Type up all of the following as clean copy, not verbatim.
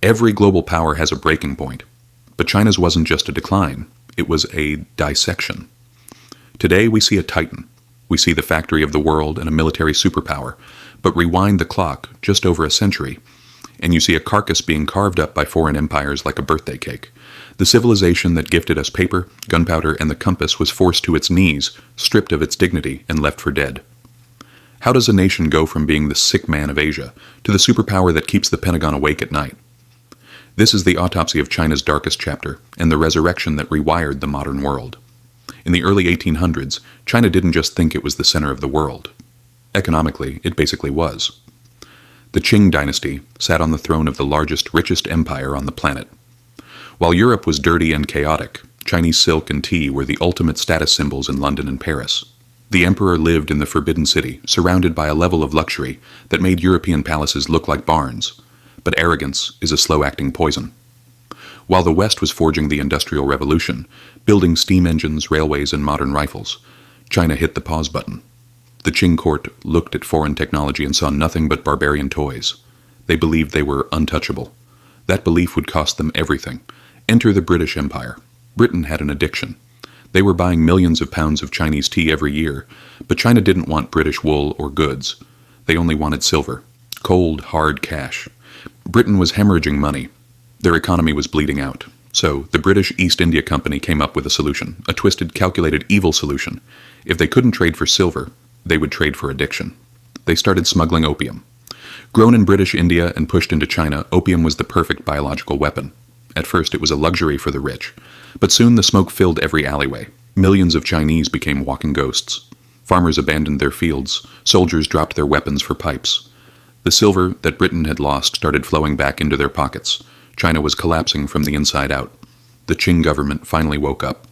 Every global power has a breaking point, but China's wasn't just a decline, it was a dissection. Today we see a titan. We see the factory of the world and a military superpower, but rewind the clock just over a century, and you see a carcass being carved up by foreign empires like a birthday cake. The civilization that gifted us paper, gunpowder, and the compass was forced to its knees, stripped of its dignity, and left for dead. How does a nation go from being the sick man of Asia to the superpower that keeps the Pentagon awake at night? This is the autopsy of China's darkest chapter, and the resurrection that rewired the modern world. In the early 1800s, China didn't just think it was the center of the world. Economically, it basically was. The Qing Dynasty sat on the throne of the largest, richest empire on the planet. While Europe was dirty and chaotic, Chinese silk and tea were the ultimate status symbols in London and Paris. The emperor lived in the Forbidden City, surrounded by a level of luxury that made European palaces look like barns. But arrogance is a slow-acting poison. While the West was forging the Industrial Revolution, building steam engines, railways, and modern rifles, China hit the pause button. The Qing court looked at foreign technology and saw nothing but barbarian toys. They believed they were untouchable. That belief would cost them everything. Enter the British Empire. Britain had an addiction. They were buying millions of pounds of Chinese tea every year, but China didn't want British wool or goods. They only wanted silver. Cold, hard cash. Britain was hemorrhaging money. Their economy was bleeding out. So, the British East India Company came up with a solution, a twisted, calculated, evil solution. If they couldn't trade for silver, they would trade for addiction. They started smuggling opium. Grown in British India and pushed into China, opium was the perfect biological weapon. At first, it was a luxury for the rich. But soon the smoke filled every alleyway. Millions of Chinese became walking ghosts. Farmers abandoned their fields. Soldiers dropped their weapons for pipes. The silver that Britain had lost started flowing back into their pockets. China was collapsing from the inside out. The Qing government finally woke up.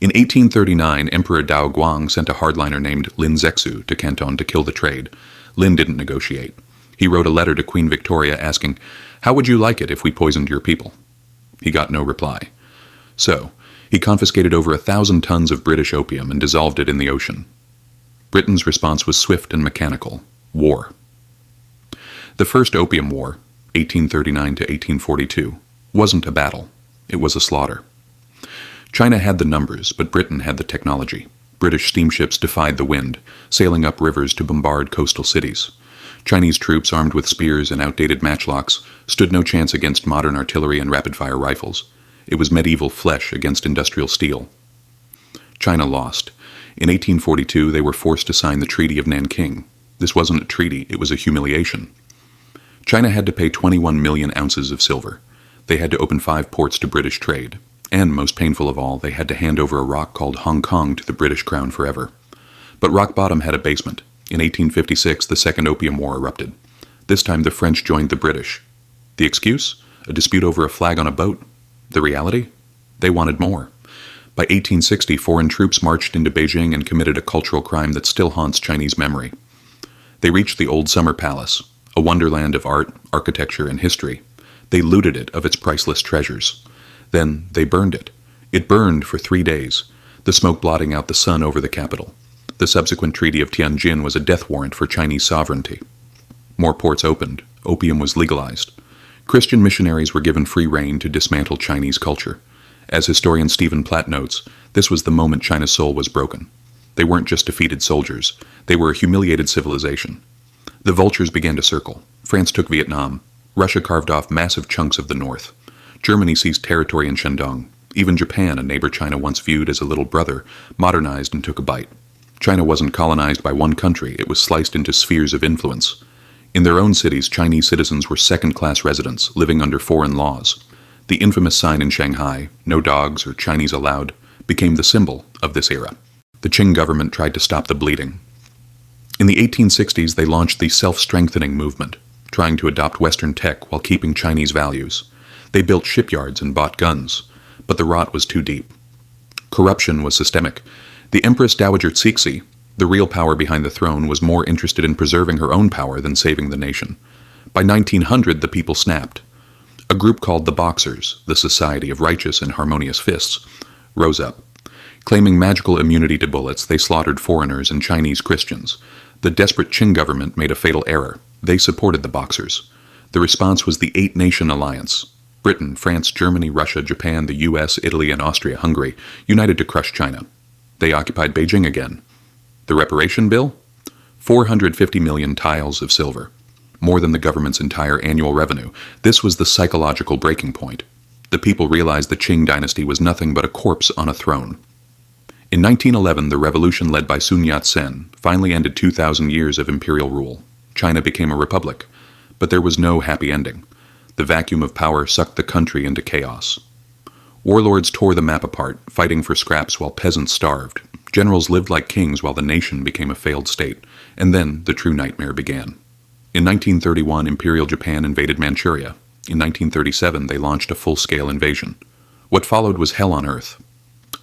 In 1839, Emperor Dao Guang sent a hardliner named Lin Zexu to Canton to kill the trade. Lin didn't negotiate. He wrote a letter to Queen Victoria asking, "How would you like it if we poisoned your people?" He got no reply. So, he confiscated over 1,000 tons of British opium and dissolved it in the ocean. Britain's response was swift and mechanical: war. The First Opium War, 1839 to 1842, wasn't a battle. It was a slaughter. China had the numbers, but Britain had the technology. British steamships defied the wind, sailing up rivers to bombard coastal cities. Chinese troops armed with spears and outdated matchlocks stood no chance against modern artillery and rapid-fire rifles. It was medieval flesh against industrial steel. China lost. In 1842, they were forced to sign the Treaty of Nanking. This wasn't a treaty, it was a humiliation. China had to pay 21 million ounces of silver. They had to open 5 ports to British trade. And, most painful of all, they had to hand over a rock called Hong Kong to the British Crown forever. But rock bottom had a basement. In 1856, the Second Opium War erupted. This time the French joined the British. The excuse? A dispute over a flag on a boat. The reality? They wanted more. By 1860, foreign troops marched into Beijing and committed a cultural crime that still haunts Chinese memory. They reached the old Summer Palace, a wonderland of art, architecture, and history. They looted it of its priceless treasures. Then they burned it. It burned for 3 days, the smoke blotting out the sun over the capital. The subsequent Treaty of Tianjin was a death warrant for Chinese sovereignty. More ports opened. Opium was legalized. Christian missionaries were given free rein to dismantle Chinese culture. As historian Stephen Platt notes, this was the moment China's soul was broken. They weren't just defeated soldiers. They were a humiliated civilization. The vultures began to circle. France took Vietnam. Russia carved off massive chunks of the north. Germany seized territory in Shandong. Even Japan, a neighbor China once viewed as a little brother, modernized and took a bite. China wasn't colonized by one country, it was sliced into spheres of influence. In their own cities, Chinese citizens were second-class residents, living under foreign laws. The infamous sign in Shanghai, "No dogs" or "Chinese allowed," became the symbol of this era. The Qing government tried to stop the bleeding. In the 1860s, they launched the self-strengthening movement, trying to adopt Western tech while keeping Chinese values. They built shipyards and bought guns, but the rot was too deep. Corruption was systemic. The Empress Dowager Cixi, the real power behind the throne, was more interested in preserving her own power than saving the nation. By 1900, the people snapped. A group called the Boxers, the Society of Righteous and Harmonious Fists, rose up. Claiming magical immunity to bullets, they slaughtered foreigners and Chinese Christians. The desperate Qing government made a fatal error. They supported the Boxers. The response was the eight-nation alliance. Britain, France, Germany, Russia, Japan, the US, Italy, and Austria-Hungary united to crush China. They occupied Beijing again. The reparation bill? 450 million tiles of silver. More than the government's entire annual revenue. This was the psychological breaking point. The people realized the Qing Dynasty was nothing but a corpse on a throne. In 1911, the revolution led by Sun Yat-sen finally ended 2,000 years of imperial rule. China became a republic. But there was no happy ending. The vacuum of power sucked the country into chaos. Warlords tore the map apart, fighting for scraps while peasants starved. Generals lived like kings while the nation became a failed state. And then the true nightmare began. In 1931, Imperial Japan invaded Manchuria. In 1937, they launched a full-scale invasion. What followed was hell on earth.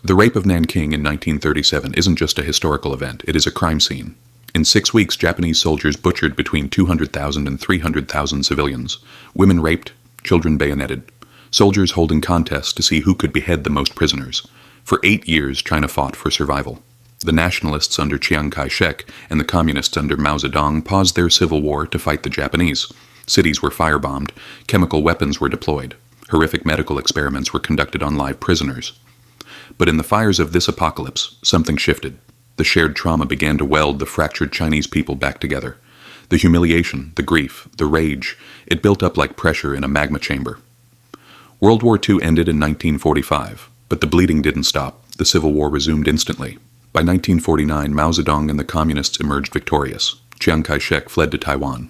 The rape of Nanking in 1937 isn't just a historical event, it is a crime scene. In 6 weeks, Japanese soldiers butchered between 200,000 and 300,000 civilians. Women raped, children bayoneted. Soldiers holding contests to see who could behead the most prisoners. For 8 years, China fought for survival. The nationalists under Chiang Kai-shek and the communists under Mao Zedong paused their civil war to fight the Japanese. Cities were firebombed, chemical weapons were deployed, horrific medical experiments were conducted on live prisoners. But in the fires of this apocalypse, something shifted. The shared trauma began to weld the fractured Chinese people back together. The humiliation, the grief, the rage, it built up like pressure in a magma chamber. World War II ended in 1945, but the bleeding didn't stop. The Civil War resumed instantly. By 1949, Mao Zedong and the Communists emerged victorious. Chiang Kai-shek fled to Taiwan.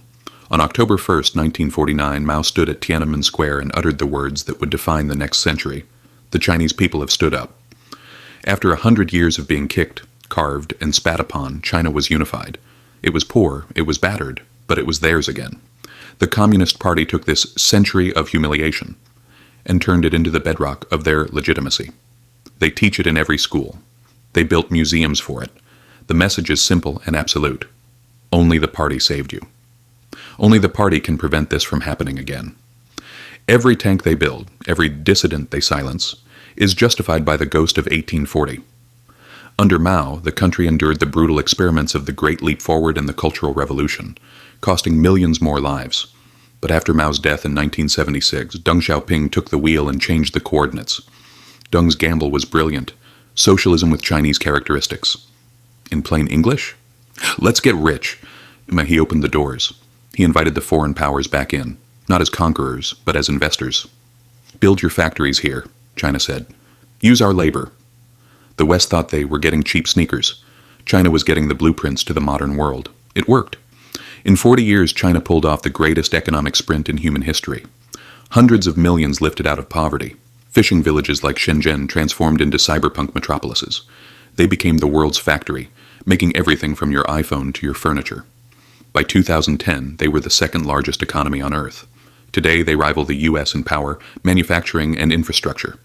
On October 1, 1949, Mao stood at Tiananmen Square and uttered the words that would define the next century. The Chinese people have stood up. After 100 years of being kicked, carved, and spat upon, China was unified. It was poor, it was battered, but it was theirs again. The Communist Party took this century of humiliation and turned it into the bedrock of their legitimacy. They teach it in every school. They built museums for it. The message is simple and absolute. Only the party saved you. Only the party can prevent this from happening again. Every tank they build, every dissident they silence, is justified by the ghost of 1840. Under Mao, the country endured the brutal experiments of the Great Leap Forward and the Cultural Revolution, costing millions more lives. But after Mao's death in 1976, Deng Xiaoping took the wheel and changed the coordinates. Deng's gamble was brilliant. Socialism with Chinese characteristics. In plain English? Let's get rich. He opened the doors. He invited the foreign powers back in, not as conquerors, but as investors. Build your factories here, China said. Use our labor. The West thought they were getting cheap sneakers. China was getting the blueprints to the modern world. It worked. In 40 years, China pulled off the greatest economic sprint in human history. Hundreds of millions lifted out of poverty. Fishing villages like Shenzhen transformed into cyberpunk metropolises. They became the world's factory, making everything from your iPhone to your furniture. By 2010, they were the second largest economy on Earth. Today, they rival the US in power, manufacturing, and infrastructure.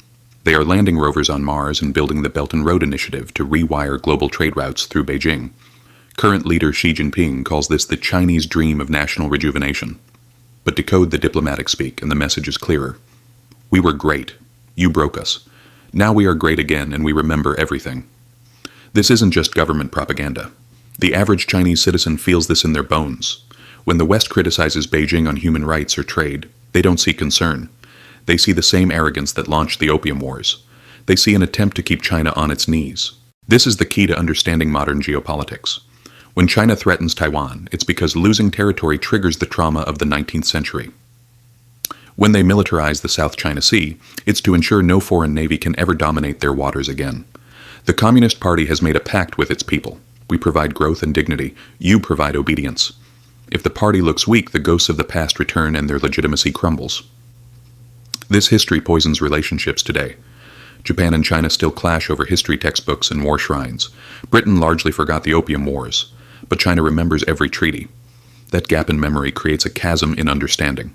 They are landing rovers on Mars and building the Belt and Road Initiative to rewire global trade routes through Beijing. Current leader Xi Jinping calls this the Chinese dream of national rejuvenation. But decode the diplomatic speak, and the message is clearer. We were great. You broke us. Now we are great again, and we remember everything. This isn't just government propaganda. The average Chinese citizen feels this in their bones. When the West criticizes Beijing on human rights or trade, they don't see concern. They see the same arrogance that launched the Opium Wars. They see an attempt to keep China on its knees. This is the key to understanding modern geopolitics. When China threatens Taiwan, it's because losing territory triggers the trauma of the 19th century. When they militarize the South China Sea, it's to ensure no foreign navy can ever dominate their waters again. The Communist Party has made a pact with its people. We provide growth and dignity. You provide obedience. If the party looks weak, the ghosts of the past return and their legitimacy crumbles. This history poisons relationships today. Japan and China still clash over history textbooks and war shrines. Britain largely forgot the Opium Wars, but China remembers every treaty. That gap in memory creates a chasm in understanding.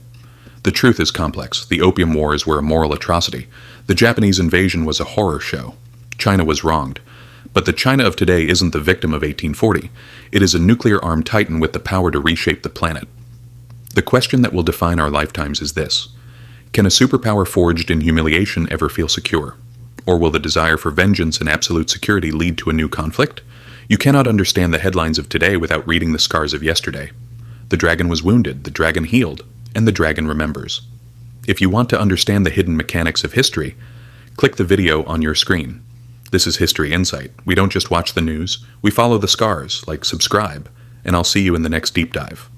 The truth is complex. The Opium Wars were a moral atrocity. The Japanese invasion was a horror show. China was wronged. But the China of today isn't the victim of 1840. It is a nuclear-armed titan with the power to reshape the planet. The question that will define our lifetimes is this. Can a superpower forged in humiliation ever feel secure? Or will the desire for vengeance and absolute security lead to a new conflict? You cannot understand the headlines of today without reading the scars of yesterday. The dragon was wounded. The dragon healed. and the dragon remembers. If you want to understand the hidden mechanics of history, click the video on your screen. This is History Insight. We don't just watch the news, we follow the scars, like subscribe, and I'll see you in the next deep dive.